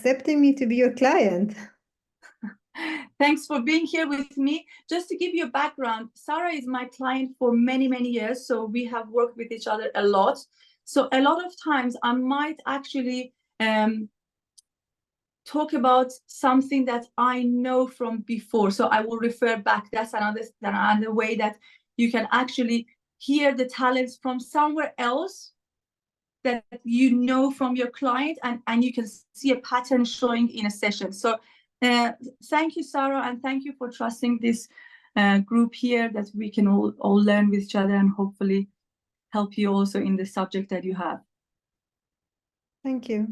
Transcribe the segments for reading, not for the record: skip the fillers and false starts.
accepting me to be your client. Thanks for being here with me. Just to give you a background, Sarah is my client for many, many years. So we have worked with each other a lot. So a lot of times I might actually talk about something that I know from before. So I will refer back. That's another way that you can actually hear the talents from somewhere else that you know from your client, and you can see a pattern showing in a session. So thank you, Sarah, and thank you for trusting this group here, that we can all learn with each other and hopefully help you also in the subject that you have. Thank you.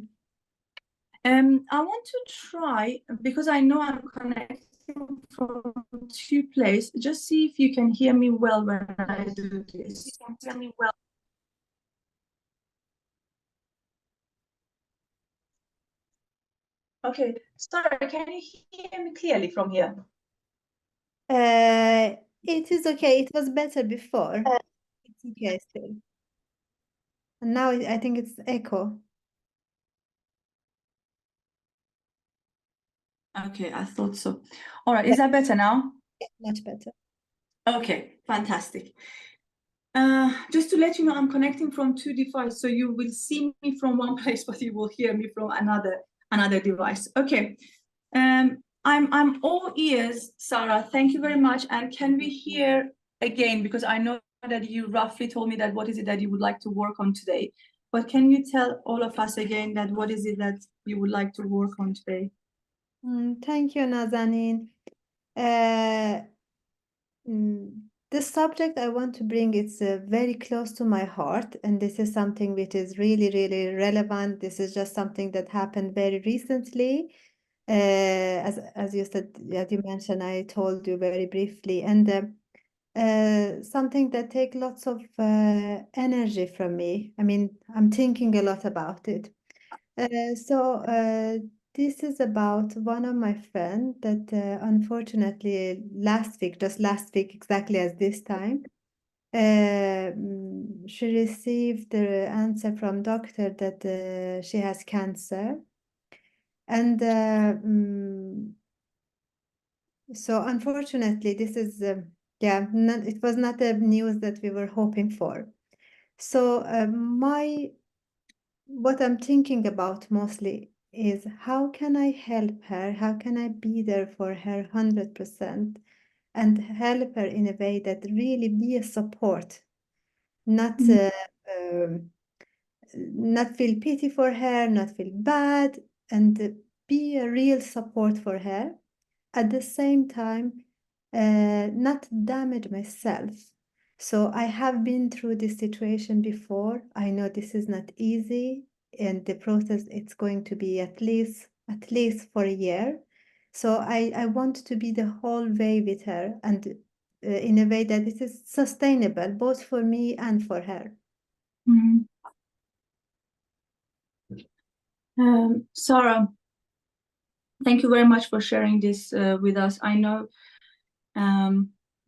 I want to try, because I know I'm connecting from two places, just see if you can hear me well when I do this. You can hear me well. Okay, Sarah, can you hear me clearly from here? It is okay. It was better before. It's okay still. And now I think it's echo. Okay, I thought so. All right, is that better now? Yeah, much better. Okay, fantastic. Just to let you know, I'm connecting from two devices, so you will see me from one place, but you will hear me from another device. Okay. I'm all ears, Sarah. Thank you very much. And can we hear again, because I know that you roughly told me that what is it that you would like to work on today, but can you tell all of us again that what is it that you would like to work on today? Thank you, Nazanin. The subject I want to bring is very close to my heart, and this is something which is really, really relevant. This is just something that happened very recently. As you said, as you mentioned, I told you very briefly, and something that take lots of energy from me. I mean, I'm thinking a lot about it. So this is about one of my friends that unfortunately just last week, exactly as this time, she received the answer from doctor that she has cancer. And so unfortunately, this is, it was not the news that we were hoping for. So what I'm thinking about mostly is how can I help her? How can I be there for her 100% and help her in a way that really be a support, not not feel pity for her, not feel bad, and be a real support for her. At the same time, not damage myself. So I have been through this situation before. I know this is not easy, and the process it's going to be at least for a year. So I want to be the whole way with her, and in a way that it is sustainable both for me and for her. Sarah, thank you very much for sharing this with us. I know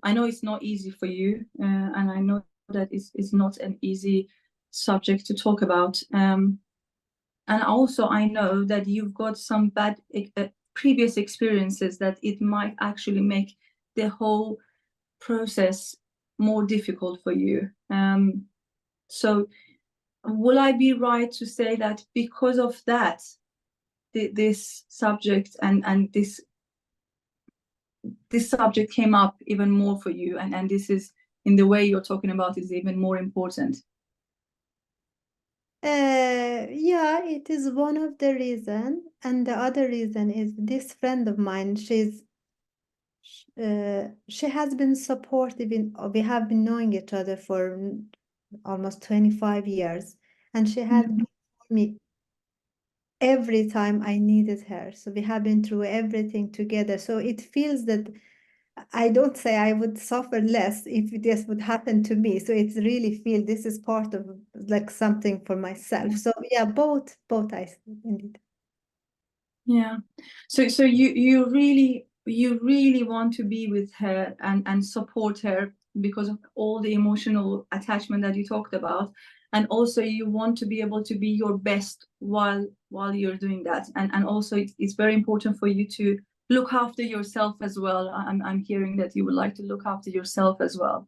it's not easy for you, and I know that it's not an easy subject to talk about. And also I know that you've got some bad previous experiences that it might actually make the whole process more difficult for you. So will I be right to say that because of that, this subject and this subject came up even more for you, and this is, in the way you're talking about, is even more important? Yeah, it is one of the reason, and the other reason is this friend of mine. She has been supportive we have been knowing each other for almost 25 years, and she has been for me every time I needed her. So we have been through everything together. So it feels that I don't say I would suffer less if this would happen to me. So it's really feel this is part of like something for myself. So yeah, both I indeed. Yeah. So you really want to be with her and support her because of all the emotional attachment that you talked about. and also you want to be able to be your best while you're doing that, and also it's very important for you to look after yourself as well. I'm hearing that you would like to look after yourself as well.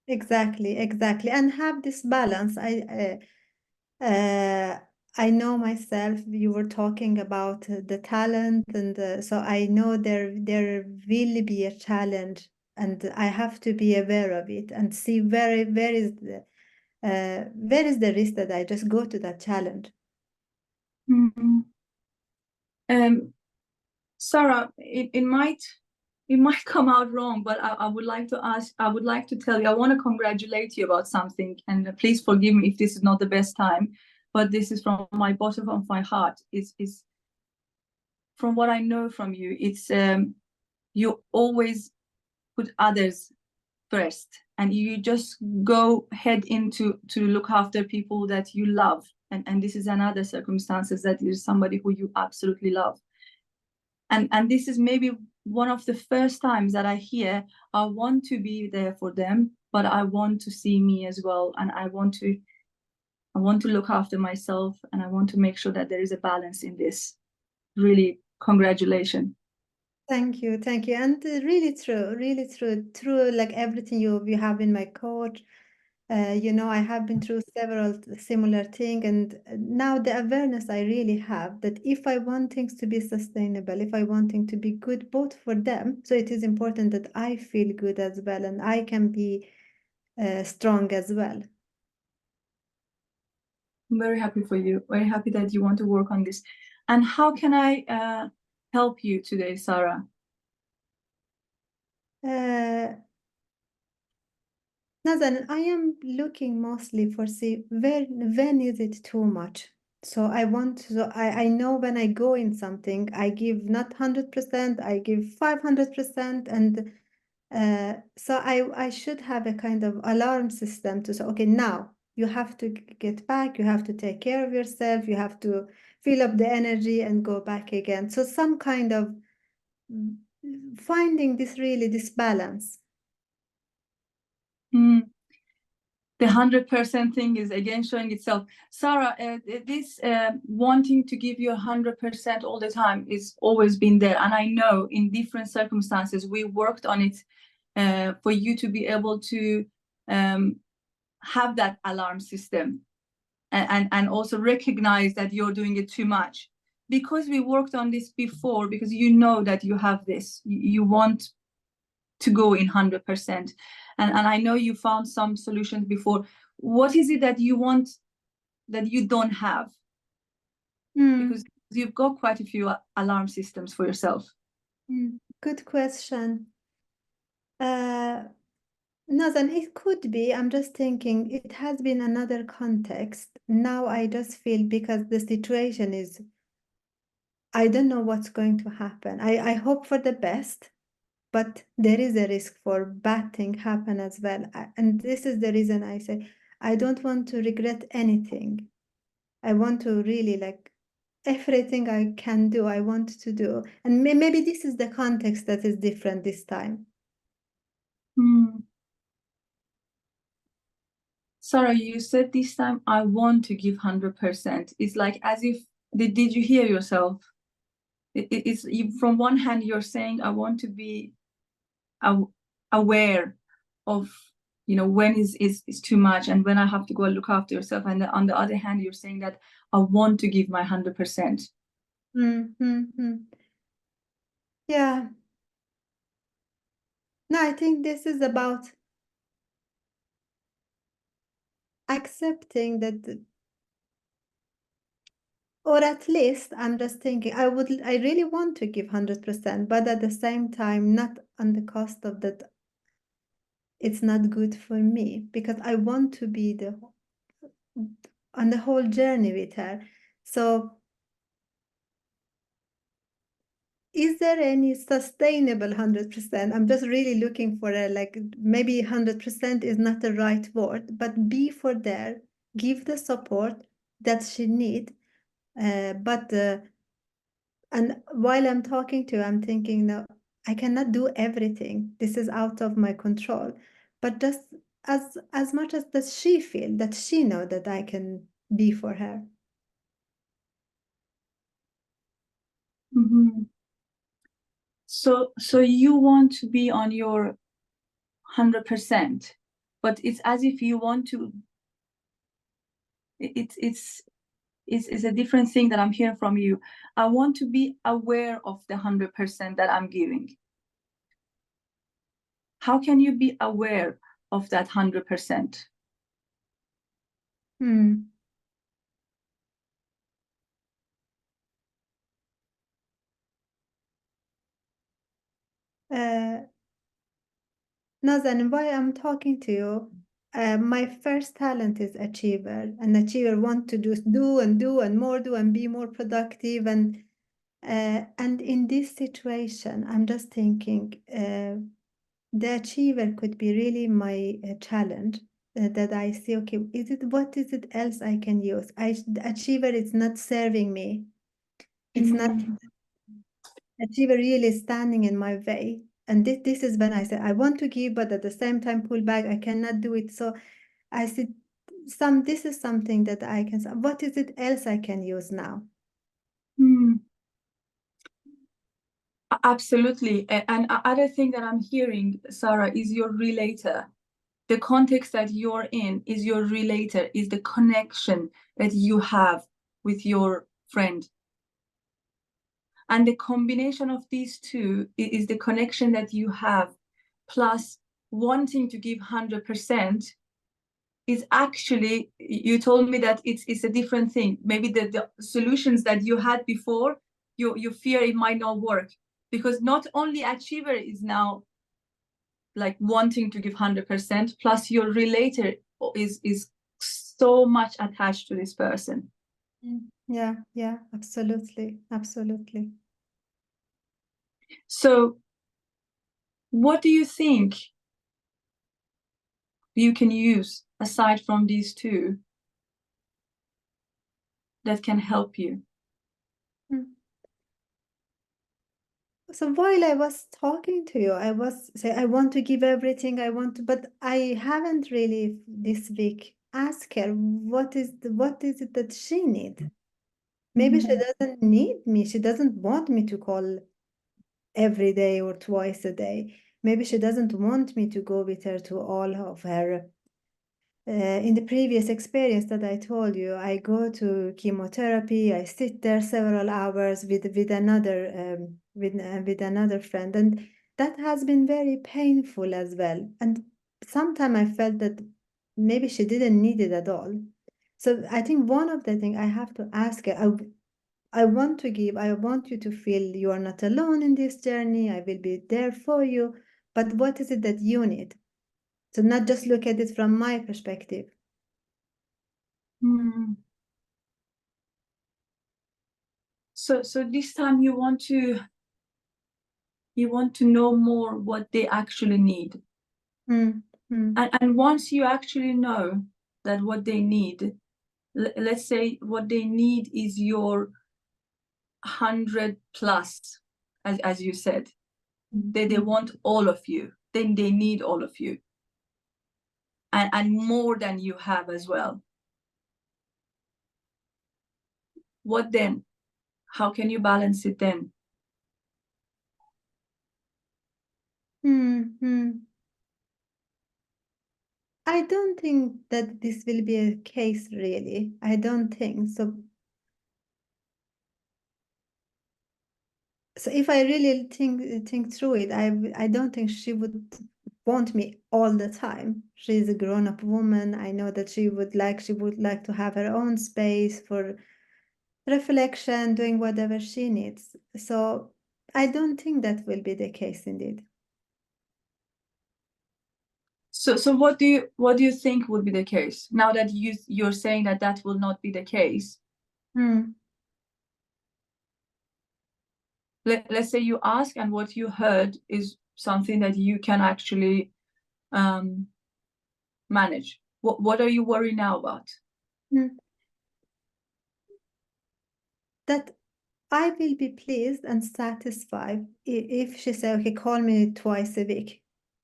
Exactly, exactly, and have this balance. I know myself. You were talking about the talent, and so I know there will be a challenge, and I have to be aware of it and see where is the risk that I just go to that challenge. Mhm. Um, Sarah, it might come out wrong, but I would like to ask, I would like to tell you, I want to congratulate you about something, and please forgive me if this is not the best time, but this is from my bottom of my heart. Is from what I know from you, it's you always put others first, and you just go head into to look after people that you love, and this is another circumstances that is somebody who you absolutely love. And this is maybe one of the first times that I hear, I want to be there for them, but I want to see me as well, and I want to look after myself, and I want to make sure that there is a balance in this. Really, congratulations. Thank you, and really true. Like everything you have been my coach. I have been through several similar things, and now the awareness I really have that if I want things to be sustainable, if I want things to be good both for them, so it is important that I feel good as well, and I can be strong as well. I'm very happy for you. Very happy that you want to work on this. And how can I help you today, Sarah? Uh, Nazan, I am looking mostly for see when is it too much. So I know when I go in something, I give not 100%, I give 500%, and so I should have a kind of alarm system to say, okay, now you have to get back, you have to take care of yourself, you have to fill up the energy and go back again. So some kind of mm, finding this balance. Hmm. The 100% thing is again showing itself. Sarah, this wanting to give you 100% all the time is always been there. And I know in different circumstances, we worked on it for you to be able to have that alarm system, and also recognize that you're doing it too much. Because we worked on this before, because you know that you have this, you want to go in 100%. And I know you found some solutions before. What is it that you want that you don't have? Because Mm, you've got quite a few alarm systems for yourself. Good question. Nazan, it could be. I'm just thinking it has been another context. Now I just feel because the situation is, I don't know what's going to happen. I hope for the best, but there is a risk for bad thing happen as well. And this is the reason I say I don't want to regret anything. I want to really like everything I can do, I want to do. And maybe this is the context that is different this time. Hmm. Sarah, you said this time, I want to give 100%. It's like as if, did you hear yourself? It's from one hand, you're saying, I want to be aware of, when is too much and when I have to go and look after yourself. And on the other hand, you're saying that I want to give my 100%. Mm-hmm. Yeah. No, I think this is about accepting that, or at least I'm just thinking I really want to give 100%, but at the same time, not on the cost of that it's not good for me because I want to be on the whole journey with her. So is there any sustainable 100%? I'm just really looking for a like maybe 100% is not the right word, but be for there, give the support that she need. But and while I'm talking to you, I'm thinking, no, I cannot do everything. This is out of my control. But just as much as does she feel that she know that I can be for her. So you want to be on your 100%, but it's as if you want to. It's a different thing that I'm hearing from you. I want to be aware of the 100% that I'm giving. How can you be aware of that 100%? Nazanin, why I'm talking to you, my first talent is achiever. An achiever want to do and more, do and be more productive. And in this situation, I'm just thinking the achiever could be really my challenge. That I see, okay, what is it else I can use? The achiever is not serving me. It's not achiever really standing in my way. And this is when I say I want to give, but at the same time pull back. I cannot do it. So I said, this is something that I can. What is it else I can use now? Absolutely. And other thing that I'm hearing, Sarah, is your relator. The context that you're in is your relator, is the connection that you have with your friend. And the combination of these two is the connection that you have, plus wanting to give 100% is actually, you told me that it's a different thing. Maybe the solutions that you had before, you fear it might not work, because not only achiever is now like wanting to give 100%, plus your relator is so much attached to this person. Yeah, absolutely. So what do you think you can use aside from these two that can help you? So while I was talking to you, I was saying I want to give everything I want to, but I haven't really this week asked her what is it that she needs. Maybe she doesn't need me. She doesn't want me to call every day or twice a day. Maybe she doesn't want me to go with her to all of her. In the previous experience that I told you, I go to chemotherapy. I sit there several hours with another friend, and that has been very painful as well. And sometimes I felt that maybe she didn't need it at all. So I think one of the things I have to ask her, I want to give, I want you to feel you are not alone in this journey. I will be there for you. But what is it that you need? So not just look at it from my perspective. So this time you want to know more what they actually need. And once you actually know that what they need, let's say what they need is your 100 plus, as you said, they want all of you, then they need all of you, and more than you have as well. What then? How can you balance it then? I don't think that this will be a case, really. I don't think so. So if I really think through it, I don't think she would want me all the time. She's a grown-up woman. I know that she would like to have her own space for reflection, doing whatever she needs. So I don't think that will be the case indeed. So what do you think would be the case now that you're saying that will not be the case? Let's say you ask and what you heard is something that you can actually manage. What are you worried now about? That I will be pleased and satisfied if she say, okay, call me twice a week.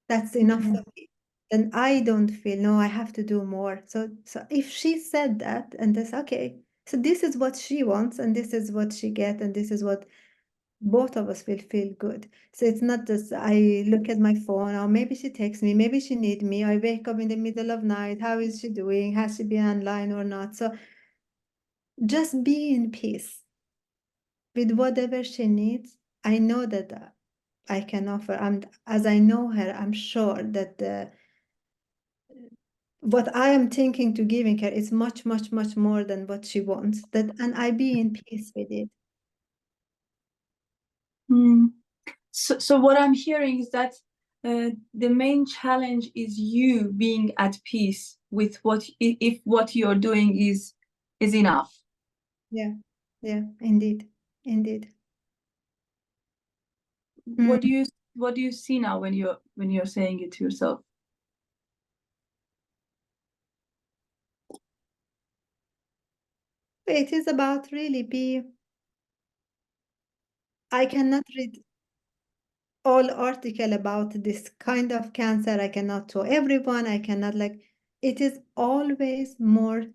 That's enough for me. then I don't feel, no, I have to do more. So if she said that, and this, okay, so this is what she wants, and this is what she gets, and this is what both of us will feel good. So it's not just I look at my phone, or maybe she texts me, maybe she needs me. I wake up in the middle of night. How is she doing? Has she been online or not? So just be in peace with whatever she needs. I know that I can offer. As I know her, I'm sure that what I am thinking to giving her is much, much, much more than what she wants. And I be in peace with it. So what I'm hearing is that the main challenge is you being at peace with if what you're doing is enough. Yeah, yeah, indeed, indeed. What do you see now when you're saying it to yourself? It is about really I cannot read all article about this kind of cancer. I cannot to everyone. I cannot it is always more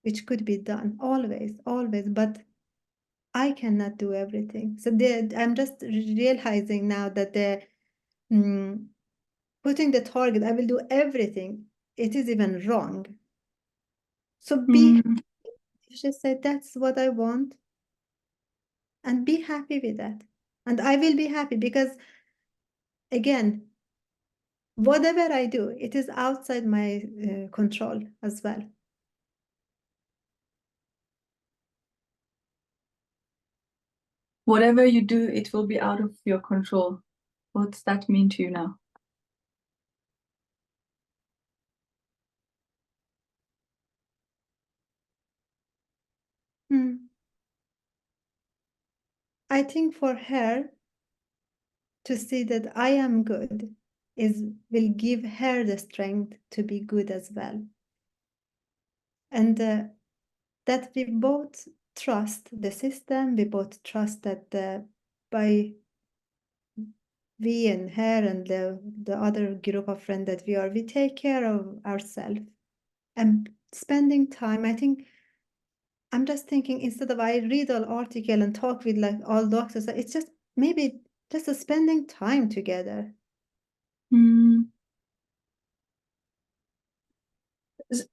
which could be done. Always, always. But I cannot do everything. So I'm just realizing now that mm, putting the target, I will do everything. It is even wrong. So Mm, if she said that's what I want, and be happy with that. And I will be happy because again, whatever I do, it is outside my control as well. whatever you do, it will be out of your control. What does that mean to you now? I think for her to see that I am good will give her the strength to be good as well. And that we both trust the system, we both trust that by we and her and the other group of friends that we take care of ourselves and spending time. I think I'm just thinking instead of I read all article and talk with all doctors, it's just maybe just a spending time together. Mm.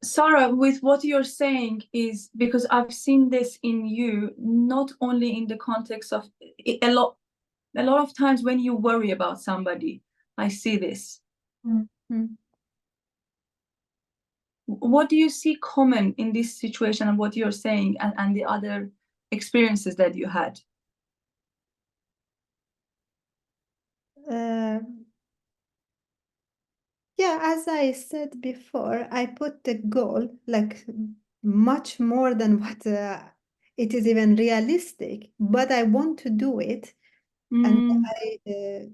Sarah, with what you're saying is because I've seen this in you, not only in the context of a lot of times when you worry about somebody, I see this. Mm. What do you see common in this situation and what you're saying and the other experiences that you had? Uh, yeah, as I said before, I put the goal much more than what it is even realistic, but I want to do it. And Mm,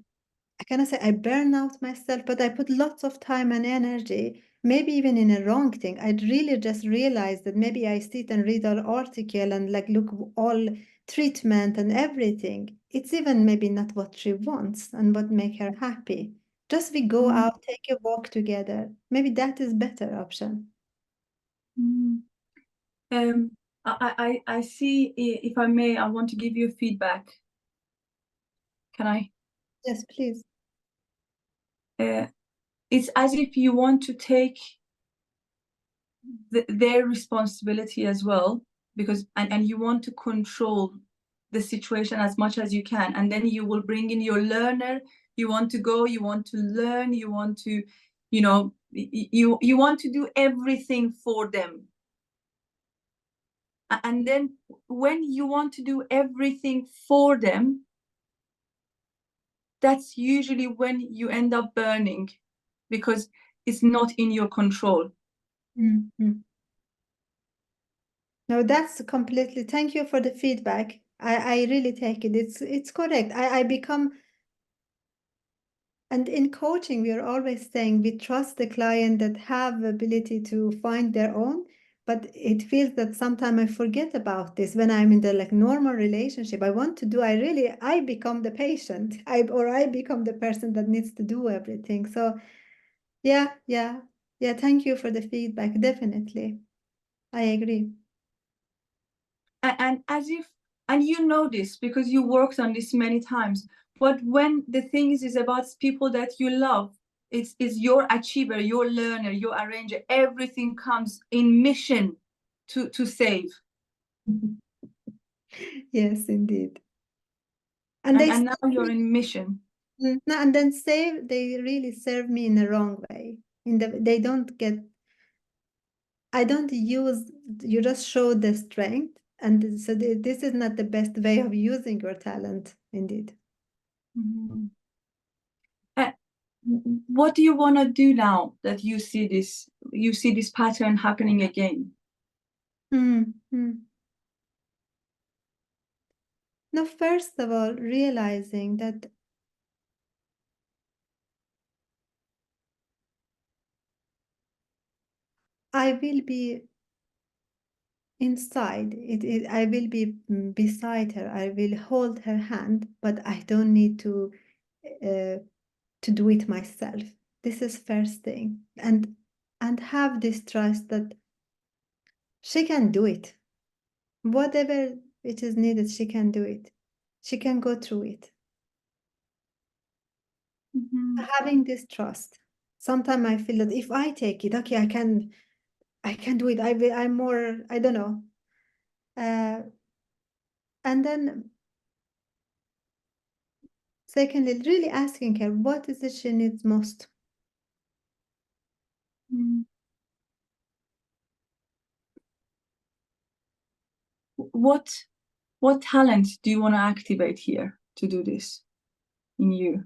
I cannot say I burn out myself, but I put lots of time and energy, maybe even in a wrong thing. I'd really just realized that maybe I sit and read an article and look all treatment and everything. It's even maybe not what she wants and what make her happy. Just we go mm, out, take a walk together. Maybe that is better option. mm. Um, I see, if I may, I want to give you feedback. Can I? Yes, please. Uh, it's as if you want to take their responsibility as well, because and you want to control the situation as much as you can, and then you will bring in your learner. You want to go, you want to learn, you want to, you want to do everything for them. And then when you want to do everything for them, that's usually when you end up burning because it's not in your control. Mm-hmm. No, that's completely. Thank you for the feedback. I really take it. It's correct. I become. And in coaching, we are always saying we trust the client that have ability to find their own, but it feels that sometimes I forget about this when I'm in the normal relationship. I want to do, I become the patient, I become the person that needs to do everything. So Yeah, yeah, yeah. Thank you for the feedback. Definitely. I agree. And as if, and you know this because you worked on this many times, but when the things is about people that you love, it's your achiever, your learner, your arranger, everything comes in mission to save. Yes, indeed. And And now you're in mission. no, and then they really serve me in the wrong way. They don't get, I don't use, you just show the strength. And so this is not the best way of using your talent, indeed. Mhm. Uh, what do you want to do now that you see this pattern happening again? Mm. Now, first of all, realizing that I will be inside I will be beside her. I will hold her hand, but I don't need uh, to do it myself. This is first thing. And have this trust that she can do it. Whatever it is needed, she can do it. She can go through it. Mhm. Having this trust. Sometimes I feel that if I take it, okay, I can do it. I'm more, I don't know. And then secondly, really asking her what is it she needs most. Mm. What what talent do you want to activate here to do this in you?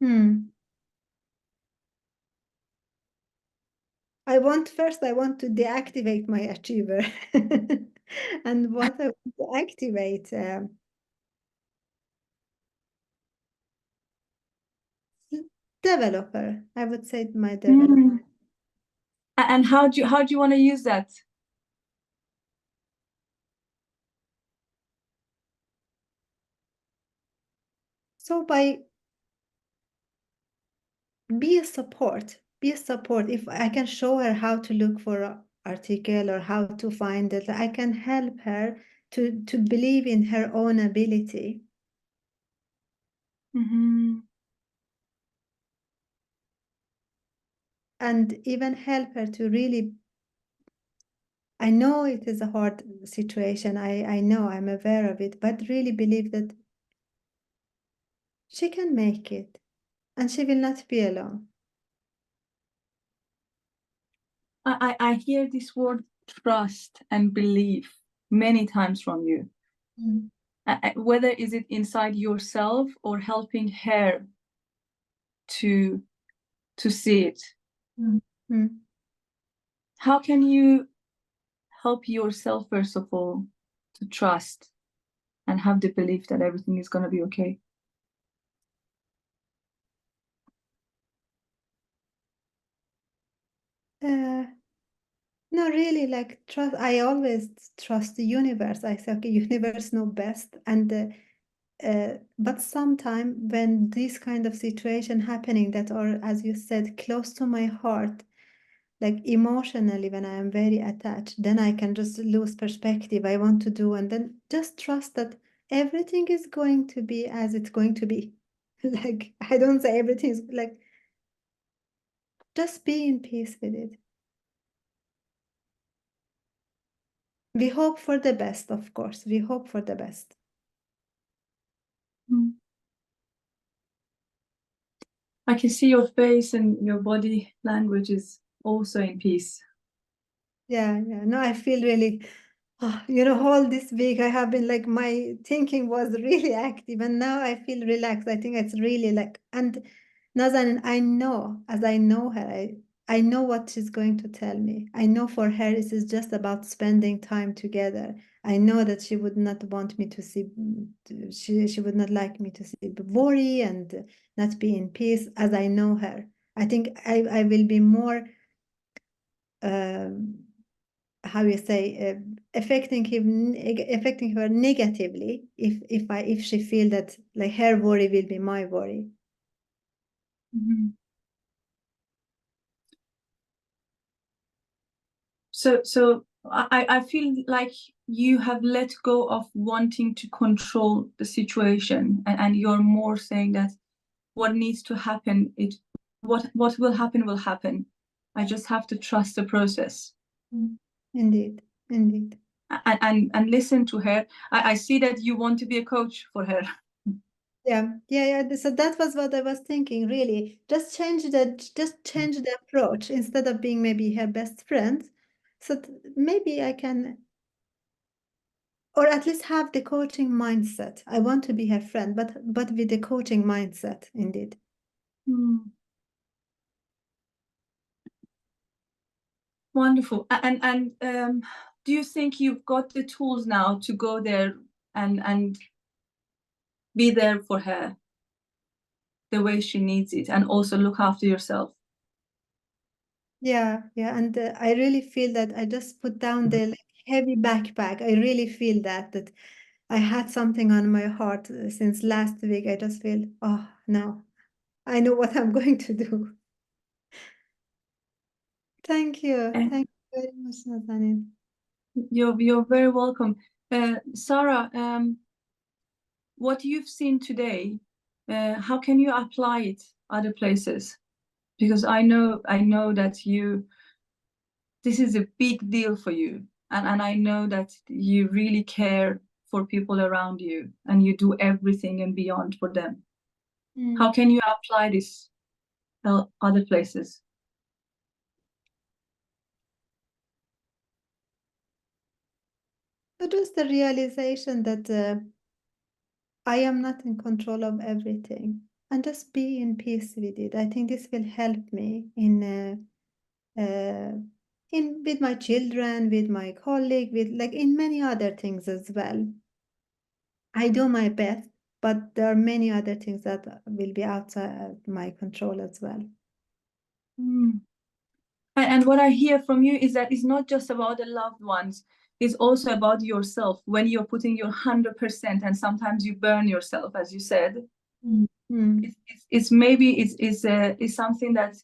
Hmm. I want to deactivate my achiever. And what I want to activate, developer. I would say my developer. Mm. And how do you want to use that? So by be a support. If I can show her how to look for an article or how to find it, I can help her to believe in her own ability Mhm. and even help her to really. I know it is a hard situation. I know I'm aware of it, but really believe that she can make it and she will not be alone. I hear this word trust and belief many times from you. Mm. Whether is it inside yourself or helping her to to see it. Mm. Mm. How can you help yourself first of all to trust and have the belief that everything is going to be okay? Uh, no, really, like trust. I always trust the universe. I say, okay, universe know best. But sometime when this kind of situation happening that are, as you said, close to my heart, like emotionally, when I am very attached, then I can just lose perspective. I want to do, and then just trust that everything is going to be as it's going to be. Like I don't say everything is like just be in peace with it. We hope for the best, of course. We hope for the best. Mm. I can see your face and your body language is also in peace. Yeah, yeah. No, I feel really, all this week I have been like my thinking was really active and now I feel relaxed. I think it's really like, and Nazanin, I know, as I know her, I know what she's going to tell me. I know for her it is just about spending time together. I know that she would not want me to see, she would not like me to see worry and not be in peace as I know her. I think I will be more um, how you say affecting her negatively if she feel that like her worry will be my worry. Mhm. So I feel like you have let go of wanting to control the situation, and you're more saying that what needs to happen, what will happen will happen. I just have to trust the process. Indeed, indeed. And listen to her. I see that you want to be a coach for her. Yeah. So that was what I was thinking, really. Just change the approach instead of being maybe her best friend. So maybe I can, or at least have the coaching mindset. I want to be her friend, but with the coaching mindset, indeed. Hmm. Wonderful. And do you think you've got the tools now to go there and be there for her the way she needs it, and also look after yourself? Yeah, and I really feel that I just put down the heavy backpack. I really feel that I had something on my heart since last week. I just feel, oh, no, I know what I'm going to do. Thank you. Eh, Thank you very much, Nazanin. you're very welcome. Sarah, what you've seen today, how can you apply it other places? Because I know that this is a big deal for you, and I know that you really care for people around you, and you do everything and beyond for them. How can you apply this other places? So just the realization that I am not in control of everything, and just be in peace with it. I think this will help me in with my children, with my colleague, with like in many other things as well. I do my best, but there are many other things that will be outside my control as well. Mm. And what I hear from you is that it's not just about the loved ones, it's also about yourself. When you're putting your 100%, and sometimes you burn yourself, as you said, Mm. it's maybe it's something that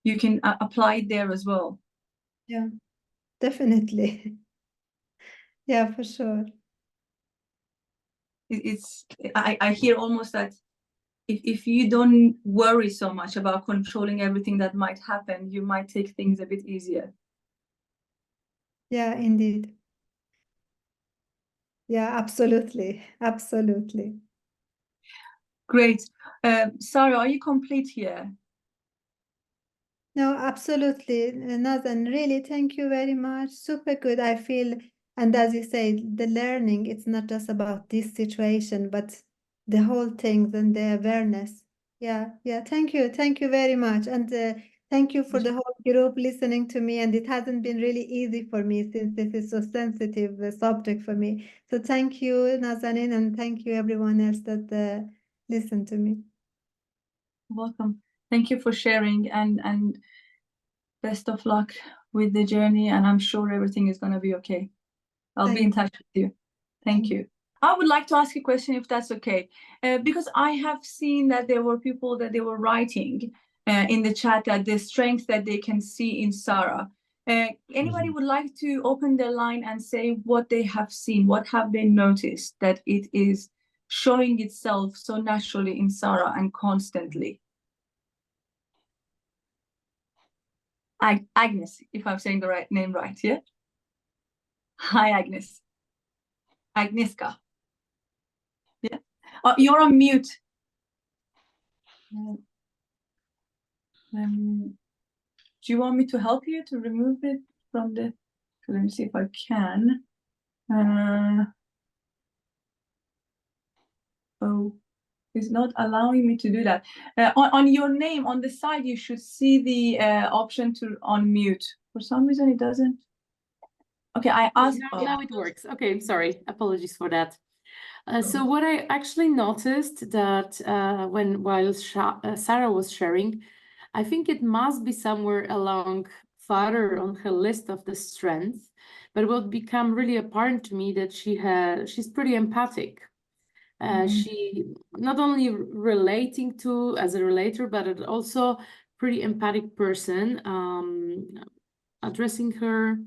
you can apply there as well. Yeah, definitely. Yeah, for sure. It's I hear almost that if you don't worry so much about controlling everything that might happen, you might take things a bit easier. Yeah, indeed. Yeah, absolutely. Absolutely. Great. Sarah, are you complete here? No, absolutely, Nathan. Really, thank you very much. Super good. I feel, and as you say, the learning, it's not just about this situation, but the whole thing and the awareness. Yeah. Thank you very much. And thank you for the whole group listening to me. And it hasn't been really easy for me since this is so sensitive subject for me. So thank you, Nazanin, and thank you everyone else that listened to me. Welcome. Thank you for sharing, and best of luck with the journey. And I'm sure everything is going to be okay. I'll be in Thank touch with you. Thank you. I would like to ask a question, if that's okay, because I have seen that there were people that they were writing in the chat that the strength that they can see in Sarah. Anybody would like to open their line and say what they have seen, what have they noticed that it is showing itself so naturally in Sarah and constantly? Agnes, if I'm saying the right name right, yeah? Hi, Agnes. Agnieszka. Yeah. You're on mute. Do you want me to help you to remove it from the? Let me see if I can. Oh, it's not allowing me to do that. On your name on the side, you should see the option to unmute. For some reason, it doesn't. Okay, I asked. Now it works. Okay, sorry. Apologies for that. So what I actually noticed that while Sarah was sharing, I think it must be somewhere along farther on her list of the strengths, but it will become really apparent to me that she's pretty empathic. She not only relating to as a relator, but also pretty empathic person, addressing her,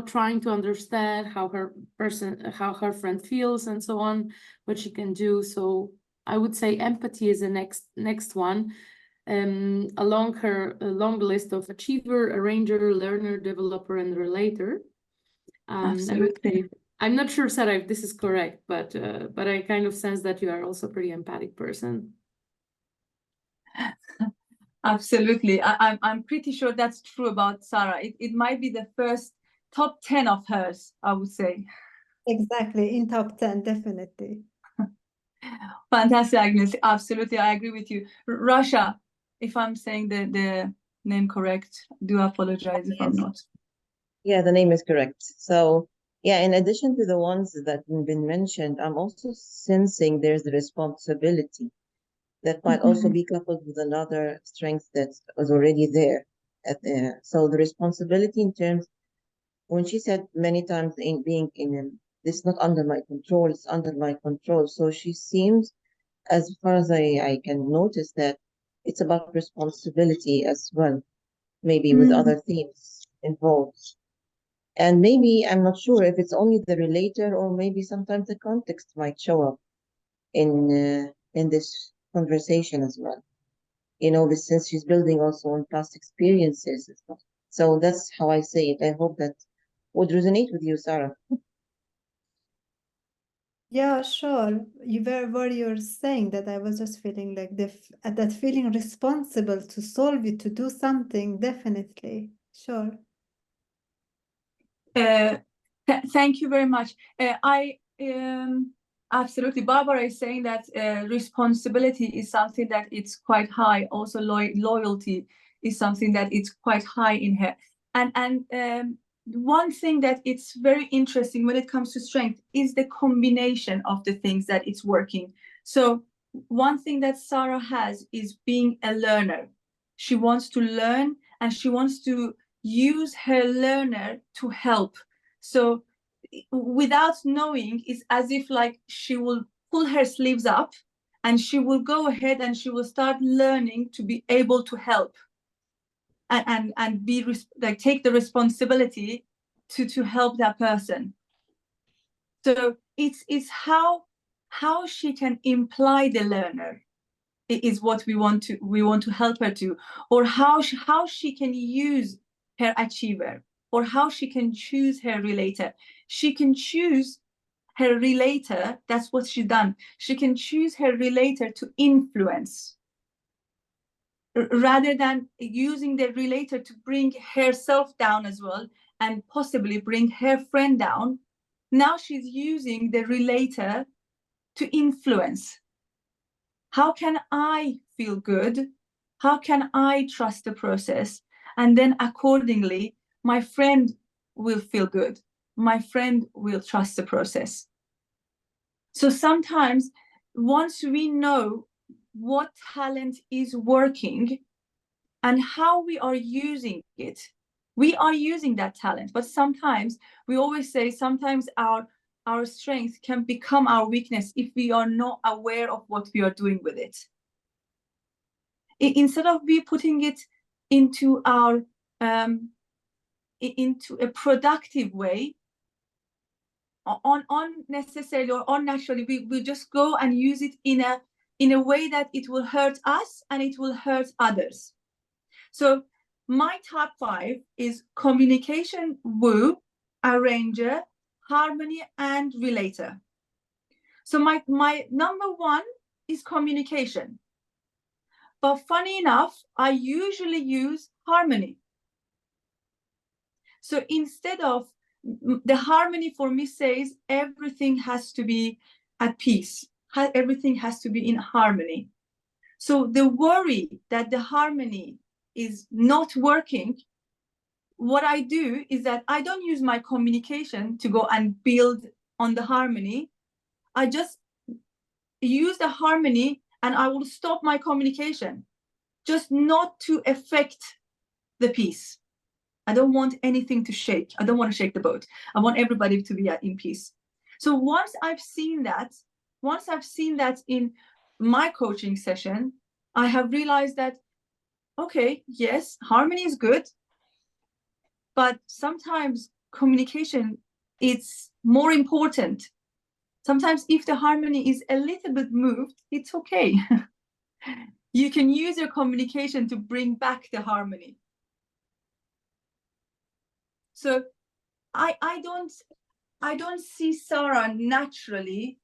trying to understand how her friend feels and so on, what she can do. So I would say empathy is the next one. Along her long list of achiever, arranger, learner, developer, and relator. Absolutely. I'm not sure, Sarah, if this is correct, but I kind of sense that you are also a pretty empathic person. Absolutely. I'm pretty sure that's true about Sarah. It might be the first top 10 of hers, I would say. Exactly, in top 10, definitely. Fantastic, Agnes. Absolutely, I agree with you. Rasha, if I'm saying the name correct, do apologize if I'm not. Yeah, the name is correct. So, yeah, in addition to the ones that have been mentioned, I'm also sensing there's the responsibility that might also be coupled with another strength that was already there. So the responsibility in terms, when she said many times in being in this not under my control, it's under my control. So she seems, as far as I can notice, that it's about responsibility as well, maybe with other themes involved. And maybe I'm not sure if it's only the relator or maybe sometimes the context might show up in this conversation as well. But since she's building also on past experiences as well. So that's how I say it. I hope that would resonate with you, Sarah. Yeah, sure. What you're saying that I was just feeling like that feeling responsible to solve it, to do something, definitely. Sure. Thank you very much. I absolutely. Barbara is saying that responsibility is something that it's quite high. Also, loyalty is something that it's quite high in her. And one thing that it's very interesting when it comes to strength is the combination of the things that it's working. So one thing that Sarah has is being a learner. She wants to learn and she wants to use her learner to help. So without knowing, it's as if like she will pull her sleeves up and she will go ahead and she will start learning to be able to help and be like take the responsibility to help that person. So it's how she can imply the learner is what we want to help her to, or how she can use her achiever, or how she can choose her relator. She can choose her relator. That's what she's done. She can choose her relator to influence rather than using the relator to bring herself down as well and possibly bring her friend down. Now she's using the relator to influence. How can I feel good? How can I trust the process? And then accordingly, my friend will feel good. My friend will trust the process. So sometimes once we know what talent is working and how we are using it, we are using that talent. But sometimes we always say sometimes our strength can become our weakness if we are not aware of what we are doing with it. Instead of we putting it into our into a productive way, unnecessarily or unnaturally, we just go and use it in a way that it will hurt us and it will hurt others. So my top 5 is communication, woo, arranger, harmony, and relator. So my number 1 is communication. But funny enough, I usually use harmony. So instead of the harmony for me says everything has to be at peace. Everything has to be in harmony. So the worry that the harmony is not working, what I do is that I don't use my communication to go and build on the harmony. I just use the harmony and I will stop my communication, just not to affect the peace. I don't want anything to shake. I don't want to shake the boat. I want everybody to be in peace. So once I've seen that, once I've seen that in my coaching session, I have realized that, okay, yes, harmony is good, but sometimes communication is more important. Sometimes if the harmony is a little bit moved, it's okay. You can use your communication to bring back the harmony. So I don't see Sarah naturally,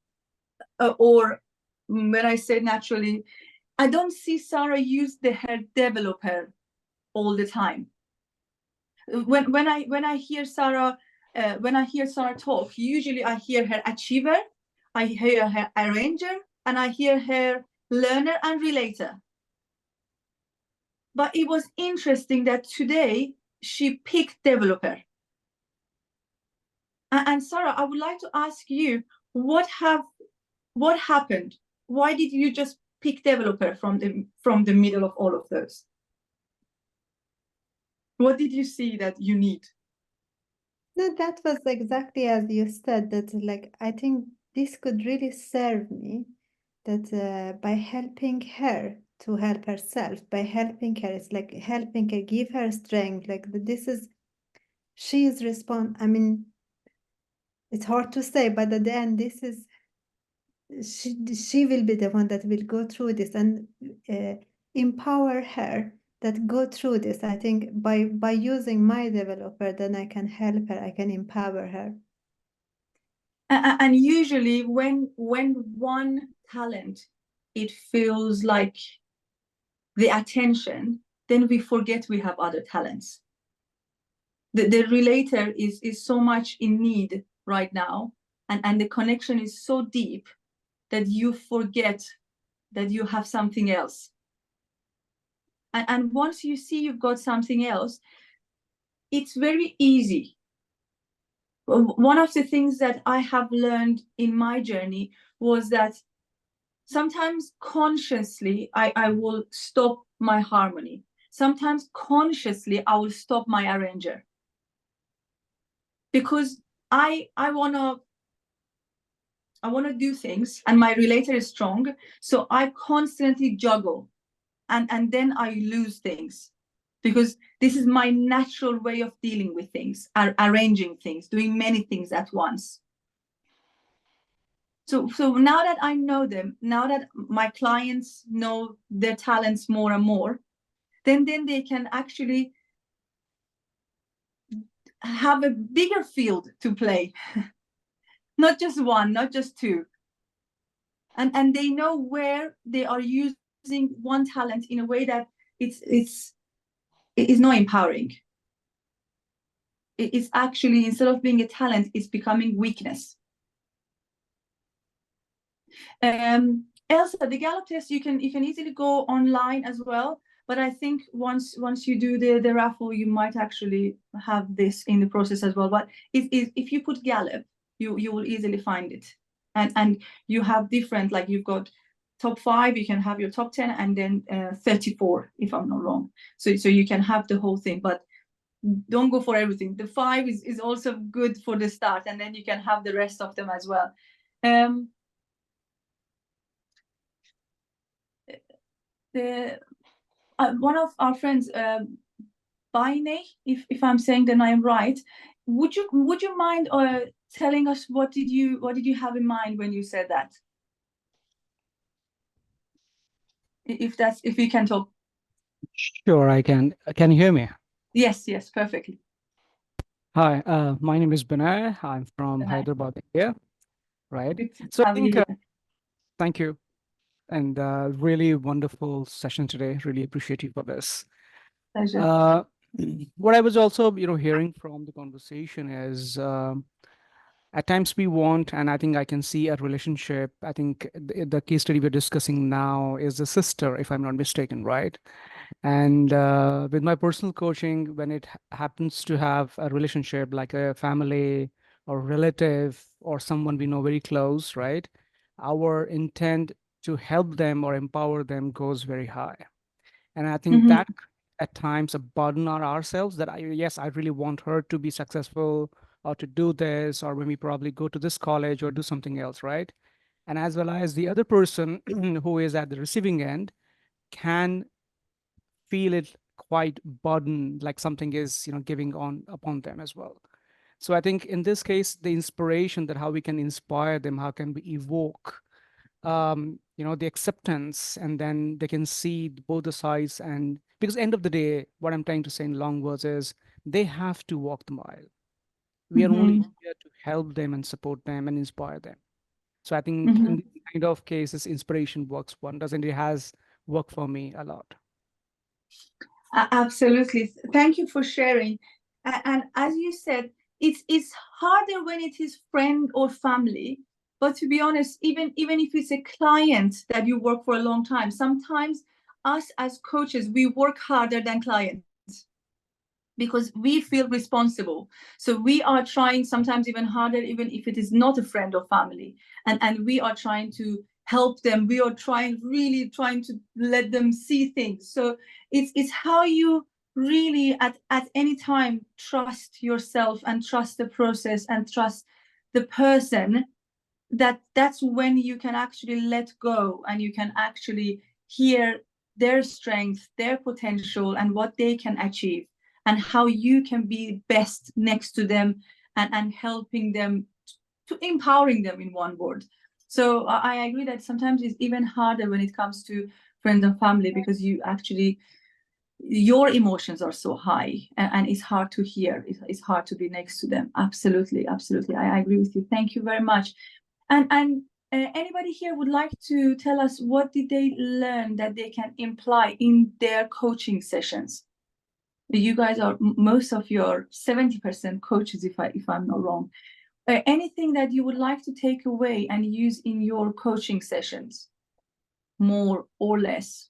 or when I say naturally, I don't see Sarah use her developer all the time. When I hear Sarah talk, usually I hear her achiever, I hear her arranger, and I hear her learner and relator. But it was interesting that today she picked developer. And Sarah, I would like to ask you, what happened? Why did you just pick developer from the middle of all of those? What did you see that you need? No, that was exactly as you said, that like I think this could really serve me, that by helping her to help herself, by helping her, it's like helping her, give her strength, like this is, she is I mean, it's hard to say, but at the end, this is, she will be the one that will go through this and empower her that go through this. I think by using my developer, then I can help her, I can empower her. And usually when one talent, it feels like the attention, then we forget we have other talents. The relator is so much in need right now, and the connection is so deep that you forget that you have something else. And once you see you've got something else, it's very easy. One of the things that I have learned in my journey was that sometimes consciously I will stop my harmony. Sometimes consciously I will stop my arranger. Because I wanna do things, and my relator is strong, so I constantly juggle, and then I lose things, because this is my natural way of dealing with things, arranging things, doing many things at once. So now that I know them, now that my clients know their talents more and more, then they can actually have a bigger field to play. Not just one, not just two. And they know where they are using one talent in a way that it is not empowering. It's actually, instead of being a talent, it's becoming weakness. Elsa, the Gallup test, you can easily go online as well. But I think once you do the raffle, you might actually have this in the process as well. But if you put Gallup, you will easily find it. And you have different, like you've got top 5, you can have your top 10, and then 34, if I'm not wrong. So you can have the whole thing, but don't go for everything. The 5 is also good for the start, and then you can have the rest of them as well. One of our friends, Baine, if I'm saying the name right, would you mind telling us what did you have in mind when you said that? If you can talk. Sure, I can. Can you hear me? Yes, perfectly. Hi, my name is Binay. I'm from Hi. Hyderabad, India. Right. Good to So I have you think, here. thank you. And really wonderful session today. Really appreciate you for this. Pleasure. What I was also, hearing from the conversation is at times we want, and I think I can see a relationship. I think the case study we're discussing now is a sister, if I'm not mistaken, right? And with my personal coaching, when it happens to have a relationship like a family or relative or someone we know very close, right? Our intent to help them or empower them goes very high. And I think that at times a burden on ourselves that I really want her to be successful or to do this, or when we probably go to this college or do something else, right? and as well as the other person who is at the receiving end can feel it quite burdened, like something is, giving on upon them as well. So I think in this case, the inspiration, that how we can inspire them, how can we evoke, the acceptance, and then they can see both the sides. And because end of the day, what I'm trying to say in long words is they have to walk the mile. We are only here to help them and support them and inspire them. So I think in these kind of cases, inspiration works wonders, and it has worked for me a lot. Absolutely. Thank you for sharing. And as you said, it's harder when it is friend or family. But to be honest, even if it's a client that you work for a long time, sometimes us as coaches, we work harder than clients because we feel responsible. So we are trying sometimes even harder, even if it is not a friend or family. And we are trying to help them. We are really trying to let them see things. So it's how you really at any time trust yourself and trust the process and trust the person, that's when you can actually let go and you can actually hear their strength, their potential, and what they can achieve, and how you can be best next to them and helping them, to empowering them, in one word. So I agree that sometimes it's even harder when it comes to friends and family, because you actually, your emotions are so high, and it's hard to hear. It's hard to be next to them. Absolutely. I agree with you. Thank you very much. And anybody here would like to tell us what did they learn that they can imply in their coaching sessions? You guys are most of your 70% coaches, if I'm not wrong. Anything that you would like to take away and use in your coaching sessions, more or less?